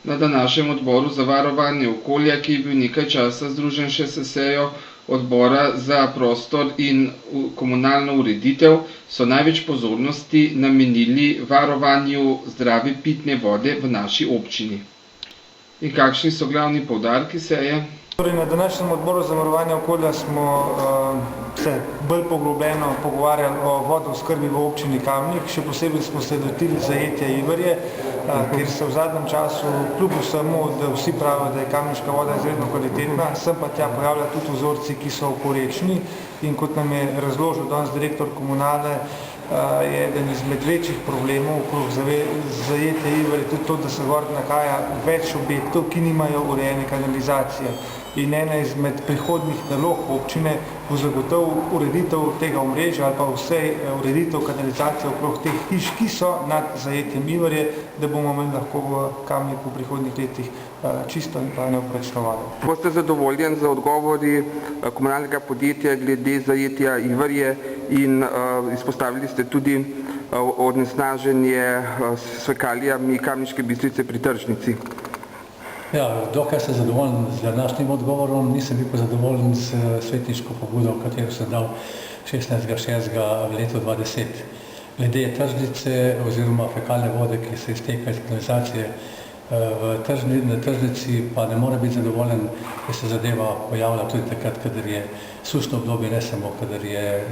Na današnjem odboru za varovanje okolja, ki je bil nekaj časa združen še s sejo odbora za prostor in komunalno ureditev, so največ pozornosti namenili varovanju zdrave pitne vode v naši občini. In kakšni so glavni poudarki seje? Na današnjem odboru za varovanje okolja smo se bolj poglobljeno pogovarjali o vodooskrbi v občini Kamnik. Še posebej smo se lotili zajetja Iverje, ker se v zadnjem času, kljub vsemu, da vsi pravijo, da je kamniška voda izredno kvalitetna, sem pa tja pojavlja tudi vzorci, ki so oporečni. In kot nam je razložil danes direktor komunale, je eden izmed večjih problemov okrog zajetja Iverje tudi to, da se gor nahaja več objektov, ki nimajo urejene kanalizacije. In ena izmed prihodnjih nalog občine bo zagotovil ureditev tega omrežja ali pa vse ureditev kanalizacije okrog teh hiš, ki so nad zajetjem Iverje, da bomo imeli lahko v Kamniku v prihodnjih letih čisto in pa neopravično vodo. Boste zadovoljen z odgovori komunalnega podjetja glede zajetja Iverje in izpostavili ste tudi onesnaženje s fekalijami Kamniške Bistrice pri tržnici? Ja, dokaj sem zadovoljen z današnjim odgovorom, nisem bil pa zadovoljen z svetniško pobudo, katero sem dal 16.6. v letu 2010. Glede tržnice oziroma fekalne vode, ki se izteka iz kanalizacije na tržnici, pa ne more biti zadovoljen, ker se zadeva pojavlja tudi takrat, kadar je sušno obdobje, ne samo kadar je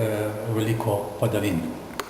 veliko padavin.